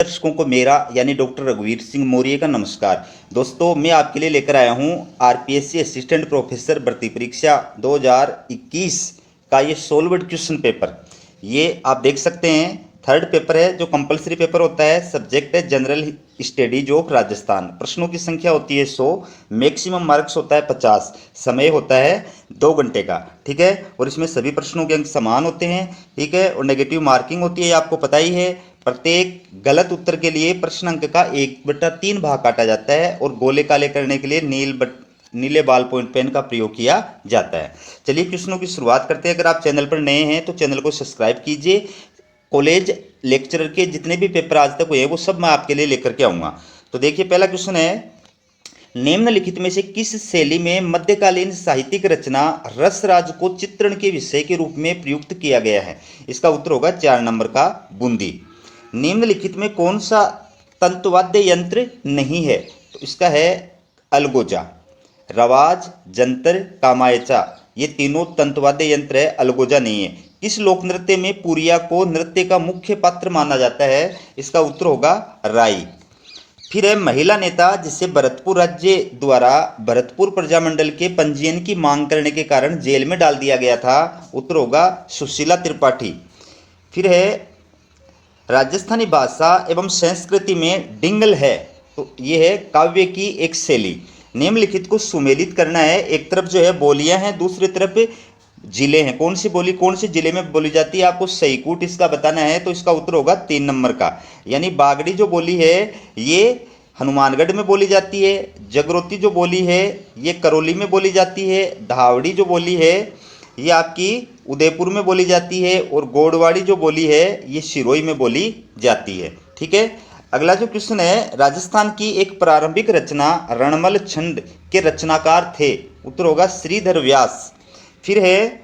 दर्शकों को मेरा यानी डॉक्टर रघुवीर सिंह मौर्य का नमस्कार। दोस्तों, मैं आपके लिए लेकर आया हूं आरपीएससी असिस्टेंट प्रोफेसर भर्ती परीक्षा 2021 का ये सोल्व्ड क्वेश्चन पेपर। ये आप देख सकते हैं, थर्ड पेपर है जो कंपलसरी पेपर होता है। सब्जेक्ट है जनरल स्टडीज ऑफ राजस्थान। प्रश्नों की संख्या होती है 100, मैक्सिमम मार्क्स होता है 50, समय होता है 2 घंटे का। ठीक है, और इसमें सभी प्रश्नों के अंक समान होते हैं। ठीक है, और नेगेटिव मार्किंग होती है, आपको पता ही है। प्रत्येक गलत उत्तर के लिए प्रश्न अंक का 1/3 भाग काटा जाता है और गोले काले करने के लिए नीले बॉल पॉइंट पेन का प्रयोग किया जाता है। चलिए क्वेश्चनों की शुरुआत करते हैं। अगर आप चैनल पर नए हैं तो चैनल को सब्सक्राइब कीजिए। कॉलेज लेक्चरर के जितने भी पेपर आज तक हुए हैं वो सब मैं आपके लिए लेकर के आऊँगा। तो देखिए, पहला क्वेश्चन है, निम्नलिखित में से किस शैली में मध्यकालीन साहित्यिक रचना रसराज को चित्रण के विषय के रूप में प्रयुक्त किया गया है? इसका उत्तर होगा 4 नंबर का बूंदी। निम्नलिखित में कौन सा तंतुवाद्य यंत्र नहीं है? तो इसका है अलगोजा। रवाज, जंतर, कामायचा, ये तीनों तंतुवाद्य यंत्र है, अलगोजा नहीं है। किस लोक नृत्य में पुरिया को नृत्य का मुख्य पात्र माना जाता है? इसका उत्तर होगा राई। फिर है, महिला नेता जिसे भरतपुर राज्य द्वारा भरतपुर प्रजामंडल के पंजीयन की मांग करने के कारण जेल में डाल दिया गया था? उत्तर होगा सुशीला त्रिपाठी। फिर है, राजस्थानी भाषा एवं संस्कृति में डिंगल है, तो ये है काव्य की एक शैली। निम्नलिखित को सुमेलित करना है। एक तरफ जो है बोलियां हैं, दूसरी तरफ जिले हैं। कौन सी बोली कौन से जिले में बोली जाती है, आपको सही कूट इसका बताना है। तो इसका उत्तर होगा 3 नंबर का, यानी बागड़ी जो बोली है ये हनुमानगढ़ में बोली जाती है। जगरोती जो बोली है ये करौली में बोली जाती है। धावड़ी जो बोली है ये आपकी उदयपुर में बोली जाती है। और गोडवाड़ी जो बोली है ये सिरोही में बोली जाती है। ठीक है, अगला जो क्वेश्चन है, राजस्थान की एक प्रारंभिक रचना रणमल छंद के रचनाकार थे? उत्तर होगा श्रीधर व्यास। फिर है,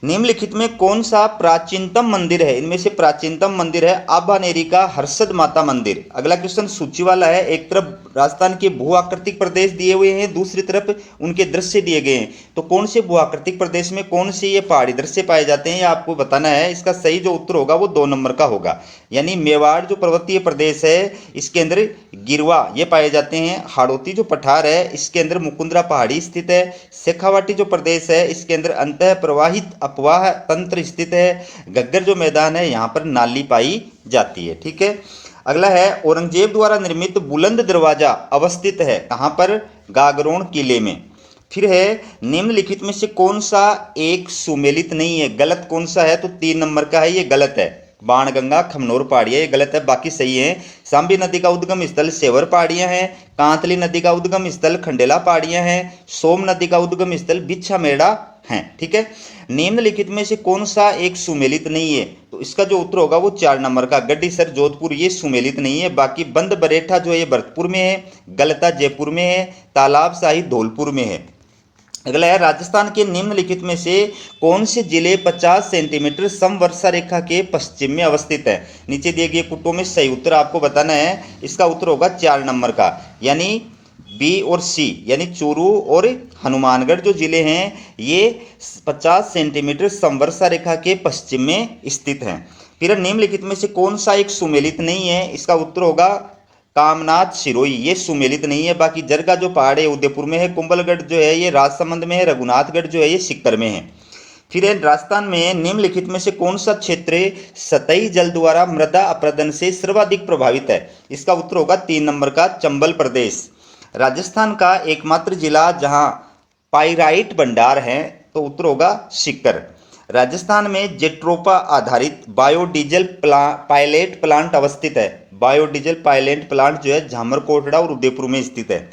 निम्नलिखित में कौन सा प्राचीनतम मंदिर है? इनमें से प्राचीनतम मंदिर है आबानेरी का हर्षद माता मंदिर। अगला क्वेश्चन सूची वाला है। एक तरफ राजस्थान के भू आकृतिक प्रदेश दिए हुए हैं, दूसरी तरफ उनके दृश्य दिए गए हैं। तो कौन से भू आकृतिक प्रदेश में कौन से ये पहाड़ी दृश्य पाए जाते हैं, ये आपको बताना है। इसका सही जो उत्तर होगा वो 2 नंबर का होगा, यानी मेवाड़ जो पर्वतीय प्रदेश है इसके अंदर गिरवा ये पाए जाते हैं। हाड़ौती जो पठार है इसके अंदर मुकुंदरा पहाड़ी स्थित है। शेखावाटी जो प्रदेश है इसके अंदर अंतः प्रवाहित अपवाह तंत्र स्थित है। गग्गर जो मैदान है यहाँ पर नाली पाई जाती है। ठीक है, अगला है, औरंगजेब द्वारा निर्मित बुलंद दरवाजा अवस्थित है कहाँ पर? गागरोन किले में। फिर है, निम्नलिखित में से कौन सा एक सुमेलित नहीं है? गलत कौन सा है? तो 3 नंबर का है, ये गलत है। बाणगंगा खमनोर पहाड़ियाँ, ये गलत है, बाकी सही है। सांबी नदी का उद्गम स्थल सेवर पहाड़ियाँ हैं। कांतली नदी का उद्गम स्थल खंडेला पहाड़ियाँ हैं। सोम नदी का उद्गम स्थल बिच्छा मेड़ा हैं। ठीक है, निम्नलिखित में से कौन सा एक सुमेलित नहीं है? तो इसका जो उत्तर होगा वो 4 नंबर का गड्डीसर जोधपुर, ये सुमेलित नहीं है। बाकी बंद बरेठा जो है भरतपुर में है, गलता जयपुर में है, तालाब शाही धौलपुर में है। अगला है, राजस्थान के निम्नलिखित में से कौन से जिले 50 सेंटीमीटर समवर्षा रेखा के पश्चिम में अवस्थित है? नीचे दिए गए कुटों में सही उत्तर आपको बताना है। इसका उत्तर होगा 4 नंबर का, यानी बी और सी, यानी चूरू और हनुमानगढ़ जो जिले हैं ये 50 सेंटीमीटर समवर्षा रेखा के पश्चिम में स्थित हैं। फिर निम्नलिखित में से कौन सा एक सुमेलित नहीं है? इसका उत्तर होगा कामनाथ सिरोही, ये सुमेलित नहीं है। बाकी जरगा जो पहाड़ है उदयपुर में है। कुंभलगढ़ जो है ये राजसमंद में है। रघुनाथगढ़ जो है ये सीकर में है। फिर है, राजस्थान में निम्नलिखित में से कौन सा क्षेत्र सतही जल द्वारा मृदा अपरदन से सर्वाधिक प्रभावित है? इसका उत्तर होगा 3 नंबर का चंबल प्रदेश। राजस्थान का एकमात्र जिला जहां पाइराइट भंडार है, तो उत्तर होगा सीकर। राजस्थान में जेट्रोपा आधारित बायोडीजल पायलट प्लांट अवस्थित है। बायोडीजल पायलट प्लांट जो है झामरकोटड़ा और उदयपुर में स्थित है।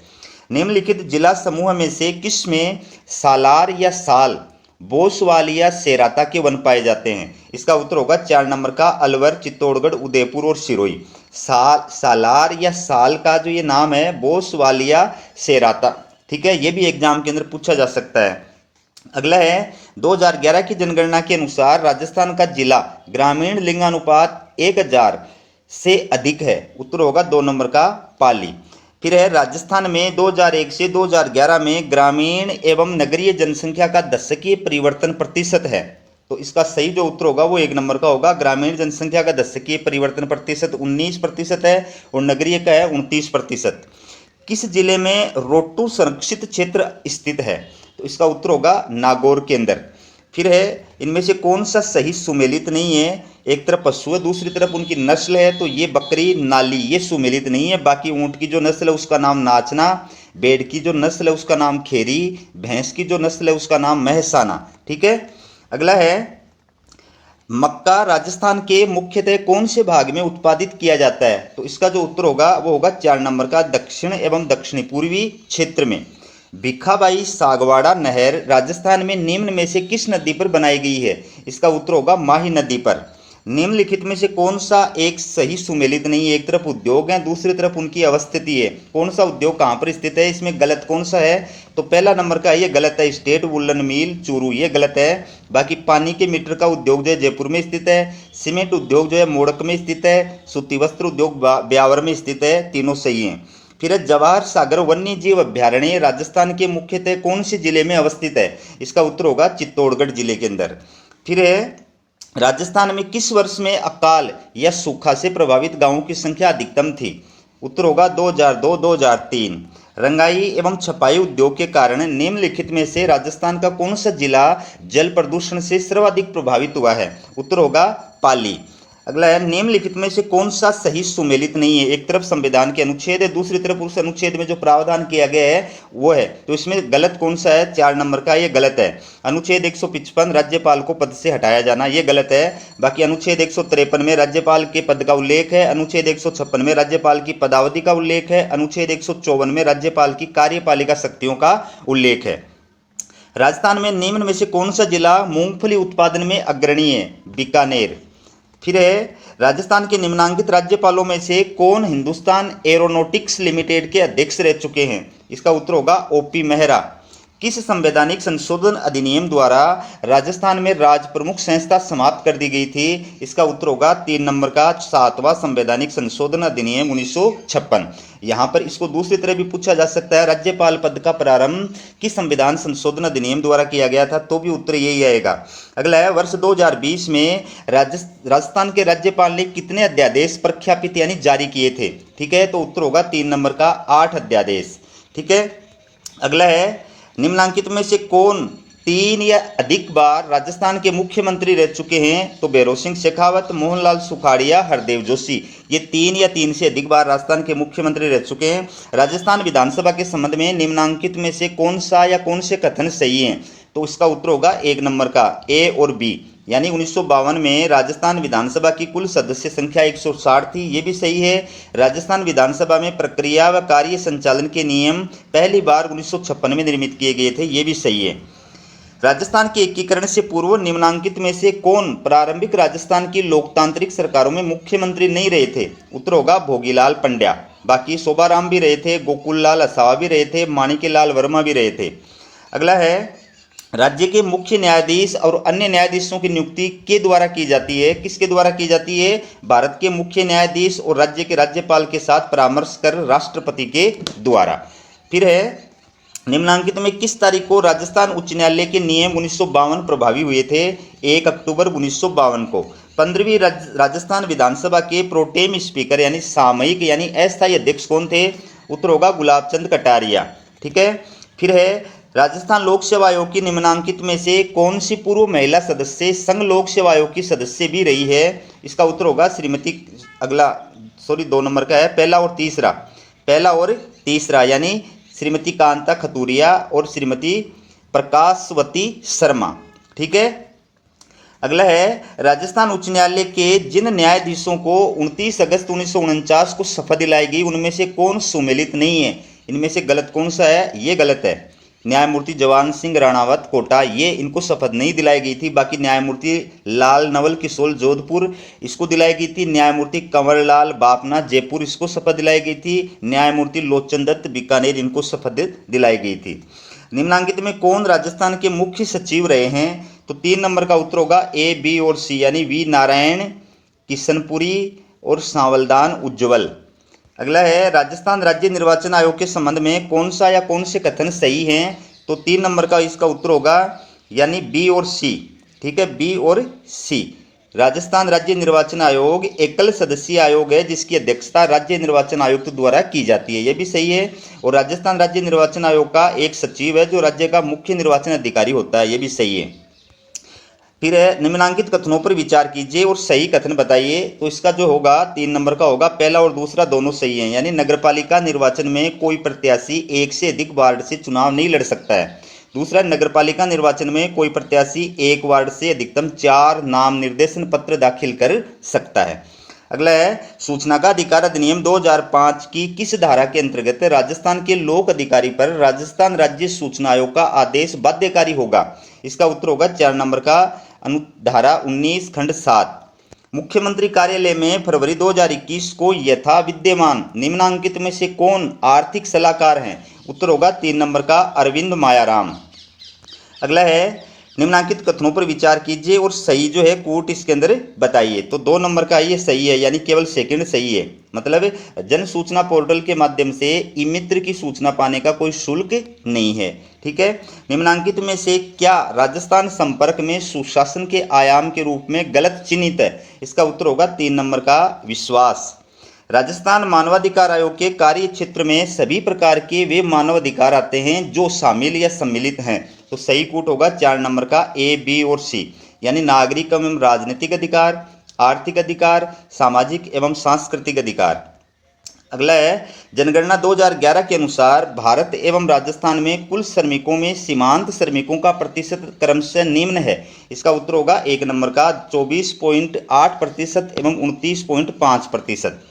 निम्नलिखित जिला समूह में से किस में सालार या साल, बोसवालिया सेराता के वन पाए जाते हैं? इसका उत्तर होगा 4 नंबर का अलवर, चित्तौड़गढ़, उदयपुर और सिरोही। सालार या साल का जो ये नाम है बोसवालिया सेराता। ठीक है, ये भी एग्जाम के अंदर पूछा जा सकता है। अगला है, 2011 की जनगणना के अनुसार राजस्थान का जिला ग्रामीण लिंगानुपात 1000 से अधिक है। उत्तर होगा 2 नंबर का पाली। फिर है, राजस्थान में 2001 से 2011 में ग्रामीण एवं नगरीय जनसंख्या का दशकीय परिवर्तन प्रतिशत है? तो इसका सही जो उत्तर होगा वो 1 नंबर का होगा। ग्रामीण जनसंख्या का दशकीय परिवर्तन प्रतिशत 19% है और नगरीय का है 29%। किस जिले में रोटू संरक्षित क्षेत्र स्थित है? तो इसका उत्तर होगा नागौर के अंदर। फिर है, इनमें से कौन सा सही सुमेलित नहीं है? एक तरफ पशु है, दूसरी तरफ उनकी नस्ल है, तो ये बकरी नाली ये सुमेलित नहीं है। बाकी ऊंट की जो नस्ल है उसका नाम नाचना, भेड़ की जो नस्ल है उसका नाम खेरी, भैंस की जो नस्ल है उसका नाम महसाना। ठीक है। अगला है, मक्का राजस्थान के मुख्यतः कौन से भाग में उत्पादित किया जाता है? तो इसका जो उत्तर होगा वो होगा 4 नंबर का, दक्षिण एवं दक्षिणी पूर्वी क्षेत्र में। भिखाबाई सागवाड़ा नहर राजस्थान में निम्न में से किस नदी पर बनाई गई है? इसका उत्तर होगा माही नदी पर। निम्नलिखित में से कौन सा एक सही सुमेलित नहीं है? एक तरफ उद्योग है, दूसरी तरफ उनकी अवस्थिति है। कौन सा उद्योग कहाँ पर स्थित है? इसमें गलत कौन सा है? तो पहला नंबर का ये गलत है, स्टेट वुलन मिल चूरू, ये गलत है। बाकी पानी के मीटर का उद्योग जो है जयपुर में स्थित है, सीमेंट उद्योग जो है मोड़क में स्थित है, सूती वस्त्र उद्योग ब्यावर में स्थित है, तीनों सही हैं। फिर है, जवाहर सागर वन्य जीव अभ्यारण्य राजस्थान के मुख्यतः कौन से जिले में अवस्थित है? इसका उत्तर होगा चित्तौड़गढ़ जिले के अंदर। फिर है, राजस्थान में किस वर्ष में अकाल या सूखा से प्रभावित गांवों की संख्या अधिकतम थी? उत्तर होगा 2002-2003। रंगाई एवं छपाई उद्योग के कारण निम्नलिखित में से राजस्थान का कौन सा जिला जल प्रदूषण से सर्वाधिक प्रभावित हुआ है? उत्तर होगा पाली। अगला है, निम्नलिखित में से कौन सा सही सुमेलित नहीं है? एक तरफ संविधान के अनुच्छेद है, दूसरी तरफ उस अनुच्छेद में जो प्रावधान किया गया है वो है, तो इसमें गलत कौन सा है? 4 नंबर का, ये गलत है। अनुच्छेद 155 राज्यपाल को पद से हटाया जाना, ये गलत है। बाकी अनुच्छेद 153 में राज्यपाल के पद का उल्लेख है, अनुच्छेद 156 में राज्यपाल की पदावधि का उल्लेख है, अनुच्छेद 154 में राज्यपाल की कार्यपालिका शक्तियों का उल्लेख है। राजस्थान में निम्न में से कौन सा जिला मूंगफली उत्पादन में अग्रणी है? बीकानेर। फिर है, राजस्थान के निम्नांकित राज्यपालों में से कौन हिंदुस्तान एरोनॉटिक्स लिमिटेड के अध्यक्ष रह चुके हैं? इसका उत्तर होगा ओपी मेहरा। किस संवैधानिक संशोधन अधिनियम द्वारा राजस्थान में राज प्रमुख संस्था समाप्त कर दी गई थी? इसका उत्तर होगा 3 नंबर का, 7वां संवैधानिक संशोधन अधिनियम 1956। यहाँ पर इसको दूसरी तरह भी पूछा जा सकता है, राज्यपाल पद का प्रारंभ किस संविधान संशोधन अधिनियम द्वारा किया गया था? तो भी उत्तर यही आएगा। अगला है, वर्ष 2020 में राजस्थान के राज्यपाल ने कितने अध्यादेश प्रख्यापित यानी जारी किए थे? ठीक है, तो उत्तर होगा 3 नंबर का, 8 अध्यादेश। ठीक है। अगला है, निम्नलिखित में से कौन 3 या अधिक बार राजस्थान के मुख्यमंत्री रह चुके हैं? तो भैरों सिंह शेखावत, मोहनलाल सुखाड़िया, हरदेव जोशी, ये 3 या 3 से अधिक बार राजस्थान के मुख्यमंत्री रह चुके हैं। राजस्थान विधानसभा के संबंध में निम्नांकित में से कौन सा या कौन से कथन सही हैं? तो इसका उत्तर होगा 1 नंबर का, ए और बी। यानी 1952 में राजस्थान विधानसभा की कुल सदस्य संख्या 160 थी, ये भी सही है। राजस्थान विधानसभा में प्रक्रिया व कार्य संचालन के नियम पहली बार 1956 में निर्मित किए गए थे, ये भी सही है। राजस्थान के एकीकरण से पूर्व निम्नांकित में से कौन प्रारंभिक राजस्थान की लोकतांत्रिक सरकारों में मुख्यमंत्री नहीं रहे थे? उत्तर होगा भोगीलाल पंड्या। बाकी शोभाराम भी रहे थे, गोकुललाल असावा भी रहे थे, माणिक्यलाल वर्मा भी रहे थे। अगला है, राज्य के मुख्य न्यायाधीश और अन्य न्यायाधीशों की नियुक्ति के द्वारा की जाती है? किसके द्वारा की जाती है? भारत के मुख्य न्यायाधीश और राज्य के राज्यपाल के साथ परामर्श कर राष्ट्रपति के द्वारा। फिर है, निम्नांकित में किस तारीख को राजस्थान उच्च न्यायालय के नियम 1952 प्रभावी हुए थे? 1 अक्टूबर 1952 को। 15वीं राजस्थान विधानसभा के प्रोटेम स्पीकर यानी सामयिक यानी अस्थायी अध्यक्ष कौन थे? उत्तर होगा गुलाब चंद कटारिया। ठीक है। फिर है, राजस्थान लोक सेवा आयोग की निम्नांकित में से कौन सी पूर्व महिला सदस्य संघ लोक सेवा आयोग की सदस्य भी रही है? इसका उत्तर होगा श्रीमती, 2 नंबर का है, पहला और तीसरा यानी श्रीमती कांता खतूरिया और श्रीमती प्रकाशवती शर्मा। ठीक है। अगला है, राजस्थान उच्च न्यायालय के जिन न्यायाधीशों को 29 अगस्त 1949 को शपथ दिलाई गई उनमें से कौन सुमेलित नहीं है? इनमें से गलत कौन सा है? ये गलत है। न्यायमूर्ति जवान सिंह राणावत कोटा, ये इनको शपथ नहीं दिलाई गई थी। बाकी न्यायमूर्ति लाल नवल किशोर जोधपुर, इसको दिलाई गई थी। न्यायमूर्ति कंवरलाल बापना जयपुर, इसको शपथ दिलाई गई थी। न्यायमूर्ति लोचन दत्त बीकानेर, इनको शपथ दिलाई गई थी। निम्नांकित में कौन राजस्थान के मुख्य सचिव रहे हैं? तो 3 नंबर का उत्तर होगा ए, बी और सी, यानी वी नारायण, किशनपुरी और सांवलदान उज्ज्वल। अगला है, राजस्थान राज्य निर्वाचन आयोग के संबंध में कौन सा या कौन से कथन सही हैं? तो 3 नंबर का इसका उत्तर होगा यानी बी और सी। ठीक है, बी और सी। राजस्थान राज्य निर्वाचन आयोग एकल सदस्यीय आयोग है जिसकी अध्यक्षता राज्य निर्वाचन आयुक्त द्वारा की जाती है, ये भी सही है। और राजस्थान राज्य निर्वाचन आयोग का एक सचिव है जो राज्य का मुख्य निर्वाचन अधिकारी होता है, ये भी सही है। फिर है निम्नलिखित कथनों पर विचार कीजिए और सही कथन बताइए। तो इसका जो होगा 3 नंबर का होगा, पहला और दूसरा दोनों सही है, यानी नगरपालिका निर्वाचन में कोई प्रत्याशी एक से अधिक वार्ड से चुनाव नहीं लड़ सकता है। दूसरा, नगरपालिका निर्वाचन में कोई प्रत्याशी एक वार्ड से अधिकतम 4 नाम निर्देशन पत्र दाखिल कर सकता है। अगला है सूचना का अधिकार अधिनियम 2005 की किस धारा के अंतर्गत राजस्थान के लोक अधिकारी पर राजस्थान राज्य सूचना आयोग का आदेश बाध्यकारी होगा। इसका उत्तर होगा 4 नंबर का धारा 19 खंड 7। मुख्यमंत्री कार्यालय में फरवरी 2021 को यथा विद्यमान निम्नांकित में से कौन आर्थिक सलाहकार हैं। उत्तर होगा 3 नंबर का अरविंद मायाराम। अगला है निम्नांकित कथनों पर विचार कीजिए और सही जो है कूट इसके अंदर बताइए। तो 2 नंबर का ये सही है, यानी केवल सेकंड सही है। मतलब जन सूचना पोर्टल के माध्यम से ई मित्र की सूचना पाने का कोई शुल्क नहीं है। ठीक है, निम्नांकित में से क्या राजस्थान संपर्क में सुशासन के आयाम के रूप में गलत चिन्हित है। इसका उत्तर होगा 3 नंबर का विश्वास। राजस्थान मानवाधिकार आयोग के कार्य क्षेत्र में सभी प्रकार के वे मानवाधिकार आते हैं जो शामिल या सम्मिलित हैं। तो सही कूट होगा 4 नंबर का ए, बी और सी, यानी नागरिक एवं राजनीतिक अधिकार, आर्थिक अधिकार, सामाजिक एवं सांस्कृतिक अधिकार। अगला है जनगणना 2011 के अनुसार भारत एवं राजस्थान में कुल श्रमिकों में सीमांत श्रमिकों का प्रतिशत क्रमशः निम्न है। इसका उत्तर होगा 1 नंबर का 24.8% एवं 29.5%।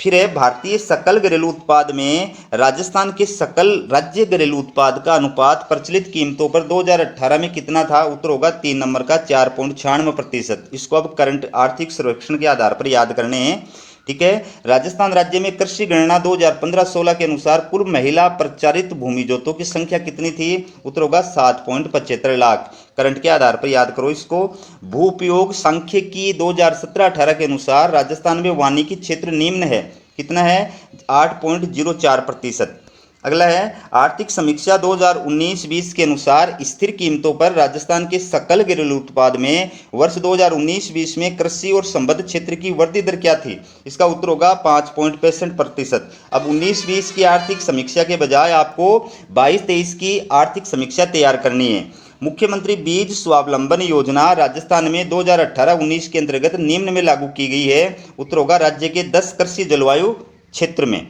फिर है भारतीय सकल घरेलू उत्पाद में राजस्थान के सकल राज्य घरेलू उत्पाद का अनुपात प्रचलित कीमतों पर 2018 में कितना था। उत्तर होगा 3 नंबर का 4.96%। इसको अब करंट आर्थिक सर्वेक्षण के आधार पर याद करने हैं। ठीक है, राजस्थान राज्य में कृषि गणना 2015-16 के अनुसार कुल महिला प्रचारित भूमि जोतों की संख्या कितनी थी। उत्तर होगा 7.75 लाख। करंट के आधार पर याद करो इसको। भू उपयोग सांख्यिकी 2017-18 के अनुसार राजस्थान में वानिकी क्षेत्र निम्न है, कितना है 8.04%। अगला है आर्थिक समीक्षा 2019-20 के अनुसार स्थिर कीमतों पर राजस्थान के सकल घरेलू उत्पाद में वर्ष 2019-20 में कृषि और संबद्ध क्षेत्र की वृद्धि दर क्या थी। इसका उत्तर होगा 5.65%। अब 19-20 की आर्थिक समीक्षा के बजाय आपको 22-23 की आर्थिक समीक्षा तैयार करनी है। मुख्यमंत्री बीज स्वावलंबन योजना राजस्थान में 2018-19 के अंतर्गत निम्न में लागू की गई है। उत्तर होगा राज्य के 10 कृषि जलवायु क्षेत्र में।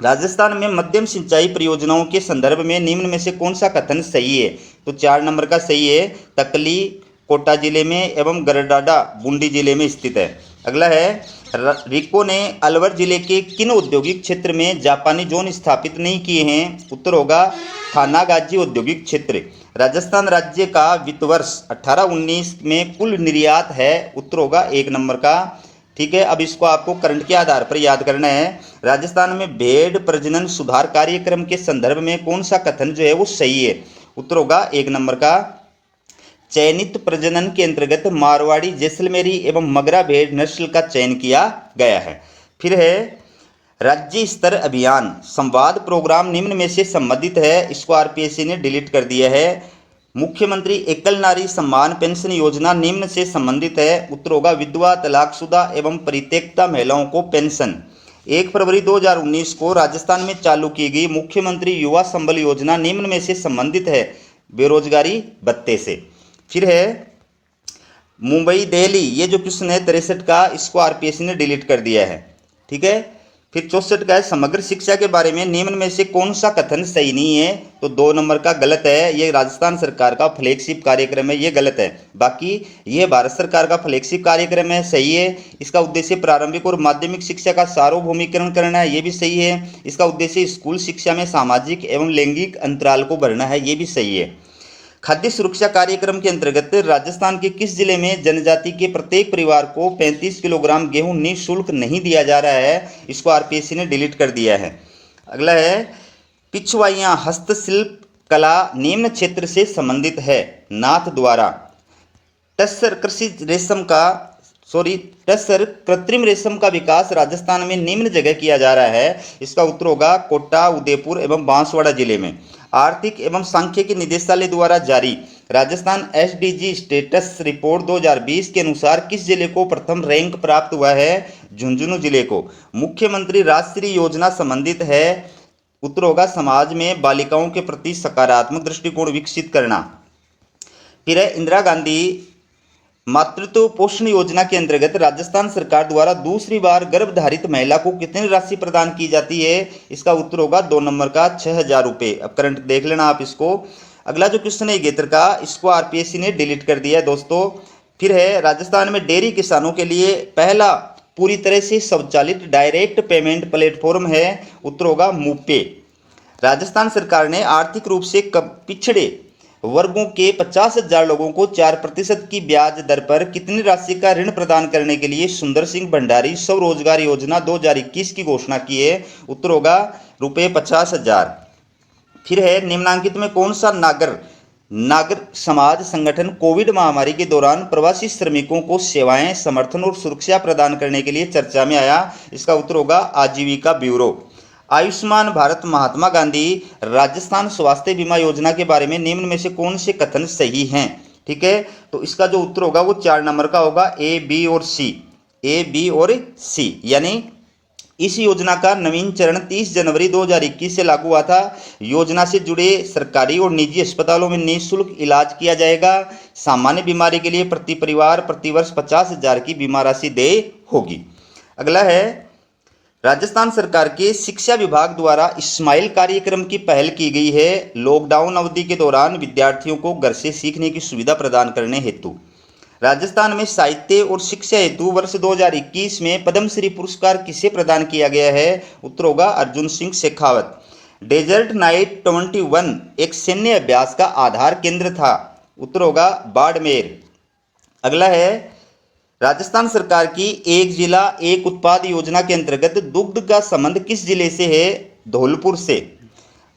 राजस्थान में मध्यम सिंचाई परियोजनाओं के संदर्भ में निम्न में से कौन सा कथन सही है। तो 4 नंबर का सही है, तकली कोटा जिले में एवं गरडाडा बूंदी जिले में स्थित है। अगला है रिको ने अलवर जिले के किन औद्योगिक क्षेत्र में जापानी जोन स्थापित नहीं किए हैं। उत्तर होगा थानागाजी औद्योगिक क्षेत्र। राजस्थान राज्य का वित्त वर्ष 18-19 में कुल निर्यात है। उत्तर होगा 1 नंबर का। ठीक है, अब इसको आपको करंट के आधार पर याद करना है। राजस्थान में भेड़ प्रजनन सुधार कार्यक्रम के संदर्भ में कौन सा कथन जो है वो सही है। उत्तर होगा 1 नंबर का। चयनित प्रजनन के अंतर्गत मारवाड़ी, जैसलमेरी एवं मगरा भेड़ नस्ल का चयन किया गया है। फिर है राज्य स्तर अभियान संवाद प्रोग्राम निम्न में से संबंधित है। इसको आरपीएससी ने डिलीट कर दिया है। मुख्यमंत्री एकल नारी सम्मान पेंशन योजना निम्न से संबंधित है। उत्तर होगा विधवा, तलाकशुदा एवं परित्यक्ता महिलाओं को पेंशन। 1 फरवरी 2019 को राजस्थान में चालू की गई मुख्यमंत्री युवा संबल योजना निम्न में से संबंधित है बेरोजगारी भत्ते से। फिर है मुंबई दिल्ली, ये जो क्वेश्चन है 63 का, इसको आरपीएससी ने डिलीट कर दिया है। ठीक है, फिर 64 का है समग्र शिक्षा के बारे में निम्न में से कौन सा कथन सही नहीं है। तो 2 नंबर का गलत है, ये राजस्थान सरकार का फ्लैगशिप कार्यक्रम है, ये गलत है। बाकी ये भारत सरकार का फ्लैगशिप कार्यक्रम है, सही है। इसका उद्देश्य प्रारंभिक और माध्यमिक शिक्षा का सार्वभौमिकरण करना है, ये भी सही है। इसका उद्देश्य स्कूल शिक्षा में सामाजिक एवं लैंगिक अंतराल को भरना है, ये भी सही है। खाद्य सुरक्षा कार्यक्रम के अंतर्गत राजस्थान के किस जिले में जनजाति के प्रत्येक परिवार को 35 किलोग्राम गेहूं निःशुल्क नहीं दिया जा रहा है। इसको आरपीएससी ने डिलीट कर दिया है। अगला है पिछवाइयाँ हस्तशिल्प कला निम्न क्षेत्र से संबंधित है। नाथ द्वारा टस्सर कृत्रिम रेशम का विकास राजस्थान में निम्न जगह किया जा रहा है। इसका उत्तर होगा कोटा, उदयपुर एवं बांसवाड़ा जिले में। आर्थिक एवं सांख्यिकी निदेशालय द्वारा जारी राजस्थान एसडीजी स्टेटस रिपोर्ट 2020 के अनुसार किस जिले को प्रथम रैंक प्राप्त हुआ है? झुंझुनू जिले को। मुख्यमंत्री राष्ट्रीय योजना संबंधित है? उत्तर होगा समाज में बालिकाओं के प्रति सकारात्मक दृष्टिकोण विकसित करना। फिर है इंदिरा गांधी मातृत्व पोषण योजना के अंतर्गत राजस्थान सरकार द्वारा दूसरी बार गर्भधारित महिला को कितनी राशि प्रदान की जाती है? इसका उत्तर होगा 2 नंबर का 6,000 रुपये। अब करंट देख लेना आप इसको। अगला जो क्वेश्चन है गेत्र का, इसको आरपीएससी ने डिलीट कर दिया है दोस्तों। फिर है राजस्थान में डेयरी किसानों के लिए पहला पूरी तरह से स्वचालित डायरेक्ट पेमेंट प्लेटफॉर्म है? उत्तर होगा मूपे। राजस्थान सरकार ने आर्थिक रूप से पिछड़े वर्गों के 50,000 लोगों को 4% की ब्याज दर पर कितनी राशि का ऋण प्रदान करने के लिए सुंदर सिंह भंडारी स्वरोजगार योजना 2021 की घोषणा की है? उत्तर होगा रुपये 50,000। फिर है निम्नांकित में कौन सा नागर समाज संगठन कोविड महामारी के दौरान प्रवासी श्रमिकों को सेवाएं, समर्थन और सुरक्षा प्रदान करने के लिए चर्चा में आया? इसका उत्तर होगा आजीविका ब्यूरो। आयुष्मान भारत महात्मा गांधी राजस्थान स्वास्थ्य बीमा योजना के बारे में निम्न में से कौन से कथन सही हैं? ठीक है, तो इसका जो उत्तर होगा वो 4 नंबर का होगा, ए, बी और सी। यानी इस योजना का नवीन चरण 30 जनवरी 2021 से लागू हुआ था। योजना से जुड़े सरकारी और निजी अस्पतालों में निःशुल्क इलाज किया जाएगा। सामान्य बीमारी के लिए प्रति परिवार प्रतिवर्ष 50,000 की बीमा राशि देय होगी। अगला है राजस्थान सरकार के शिक्षा विभाग द्वारा स्माइल कार्यक्रम की पहल की गई है लॉकडाउन अवधि के दौरान विद्यार्थियों को घर से सीखने की सुविधा प्रदान करने हेतु। राजस्थान में साहित्य और शिक्षा हेतु वर्ष 2021 में पद्मश्री पुरस्कार किसे प्रदान किया गया है? उत्तर होगा अर्जुन सिंह शेखावत। डेजर्ट नाइट 21 एक सैन्य अभ्यास का आधार केंद्र था? उत्तर होगा बाड़मेर। अगला है राजस्थान सरकार की एक जिला एक उत्पाद योजना के अंतर्गत दुग्ध का संबंध किस जिले से है? धौलपुर से।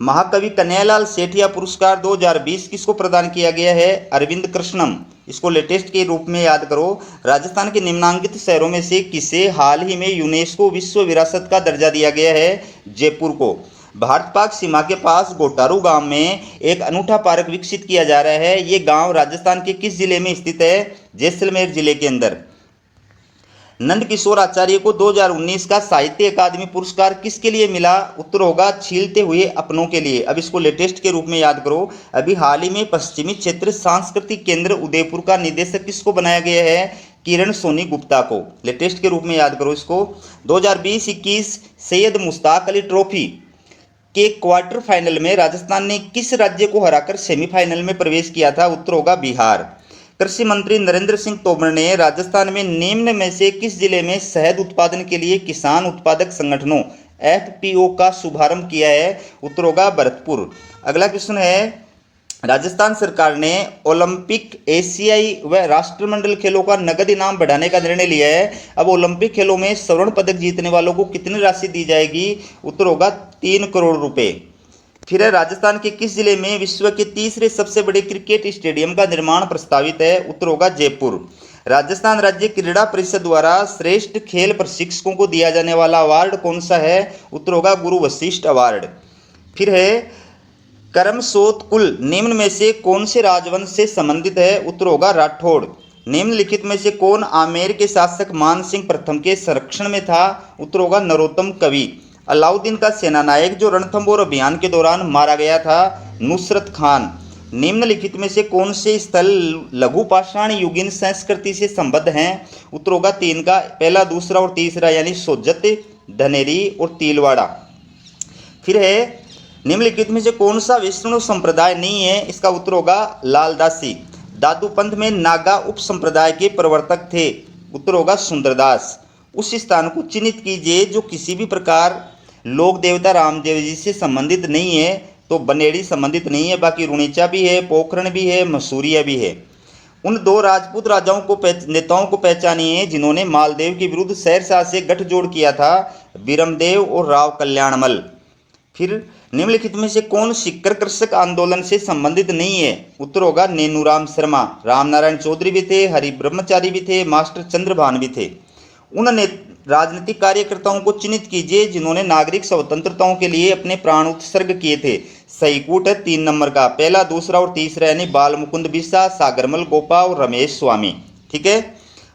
महाकवि कन्हैयालाल सेठिया पुरस्कार 2020 किसको प्रदान किया गया है? अरविंद कृष्णम। इसको लेटेस्ट के रूप में याद करो। राजस्थान के निम्नांकित शहरों में से किसे हाल ही में यूनेस्को विश्व विरासत का दर्जा दिया गया है? जयपुर को। भारत पाक सीमा के पास गोटारू गांव में एक अनूठा पार्क विकसित किया जा रहा है। ये गांव राजस्थान के किस जिले में स्थित है? जैसलमेर जिले के अंदर। नंद किशोर आचार्य को 2019 का साहित्य अकादमी पुरस्कार किसके लिए मिला? उत्तर होगा छीलते हुए अपनों के लिए। अब इसको लेटेस्ट के रूप में याद करो। अभी हाल ही में पश्चिमी क्षेत्र सांस्कृतिक केंद्र उदयपुर का निदेशक किसको बनाया गया है? किरण सोनी गुप्ता को। लेटेस्ट के रूप में याद करो इसको। 2020-21 सैयद मुश्ताक अली ट्रॉफी के क्वार्टर फाइनल में राजस्थान ने किस राज्य को हराकर सेमीफाइनल में प्रवेश किया था? उत्तर होगा बिहार। कृषि मंत्री नरेंद्र सिंह तोमर ने राजस्थान में निम्न में से किस जिले में शहद उत्पादन के लिए किसान उत्पादक संगठनों एफपीओ का शुभारंभ किया है? उत्तर होगा भरतपुर। अगला क्वेश्चन है राजस्थान सरकार ने ओलंपिक, एशियाई व राष्ट्रमंडल खेलों का नगद इनाम बढ़ाने का निर्णय लिया है। अब ओलंपिक खेलों में स्वर्ण पदक जीतने वालों को कितनी राशि दी जाएगी? उत्तर होगा 3 करोड़ रुपए। फिर है राजस्थान के किस जिले में विश्व के तीसरे सबसे बड़े क्रिकेट स्टेडियम का निर्माण प्रस्तावित है? उत्तर होगा जयपुर। राजस्थान राज्य क्रीड़ा परिषद द्वारा श्रेष्ठ खेल प्रशिक्षकों को दिया जाने वाला अवार्ड कौन सा है? उत्तर होगा गुरु वशिष्ठ अवार्ड। फिर है करमसोत कुल निम्न में से कौन से राजवंश से संबंधित है? उत्तर होगा राठौड़। निम्नलिखित में से कौन आमेर के शासक मान सिंह प्रथम के संरक्षण में था? उत्तर होगा नरोत्तम कवि। अलाउद्दीन का सेनानायक जो रणथंबोर अभियान के दौरान मारा गया था? नुसरत खान। निम्नलिखित में से कौन से स्थल लघु पाषाण युगीन संस्कृति से संबद्ध हैं? उत्तर होगा 3 का, पहला, दूसरा और तीसरा, यानी सोजत, धनेरी और तिलवाड़ा। फिर है निम्नलिखित में से कौन सा वैष्णव संप्रदाय नहीं है? इसका उत्तर होगा लालदासी। दादू पंथ में नागा उप संप्रदाय के प्रवर्तक थे? उत्तर होगा सुंदरदास। उस स्थान को चिन्हित कीजिए जो किसी भी प्रकार लोक देवता रामदेव जी से संबंधित नहीं है। तो बनेड़ी संबंधित नहीं है, बाकी रुणीचा भी है, पोखरण भी है, मसूरिया भी है। उन 2 राजपूत राजाओं को नेताओं को पहचानिए जिन्होंने मालदेव के विरुद्ध शेरशाह से गठजोड़ किया था? बीरमदेव और राव कल्याणमल। फिर निम्नलिखित में से कौन सिक्कर कृषक आंदोलन से संबंधित नहीं है? उत्तर होगा नेनूराम शर्मा। रामनारायण चौधरी भी थे, हरि ब्रह्मचारी भी थे, मास्टर चंद्रभान भी थे। उन राजनीतिक कार्यकर्ताओं को चिन्हित कीजिए जिन्होंने नागरिक स्वतंत्रताओं के लिए अपने प्राण उत्सर्ग किए थे? सही कूट है 3 नंबर का, पहला, दूसरा और तीसरा, यानी बाल मुकुंद बिस्सा, सागरमल गोपा और रमेश स्वामी। ठीक है।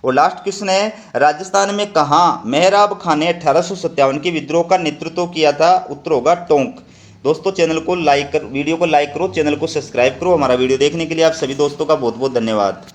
और लास्ट क्वेश्चन है, राजस्थान में कहाँ मेहराब खान ने 1857 के विद्रोह का नेतृत्व किया था? उत्तर होगा टोंक। दोस्तों चैनल को लाइक कर, वीडियो को लाइक करो, चैनल को सब्सक्राइब करो। हमारा वीडियो देखने के लिए आप सभी दोस्तों का बहुत बहुत धन्यवाद।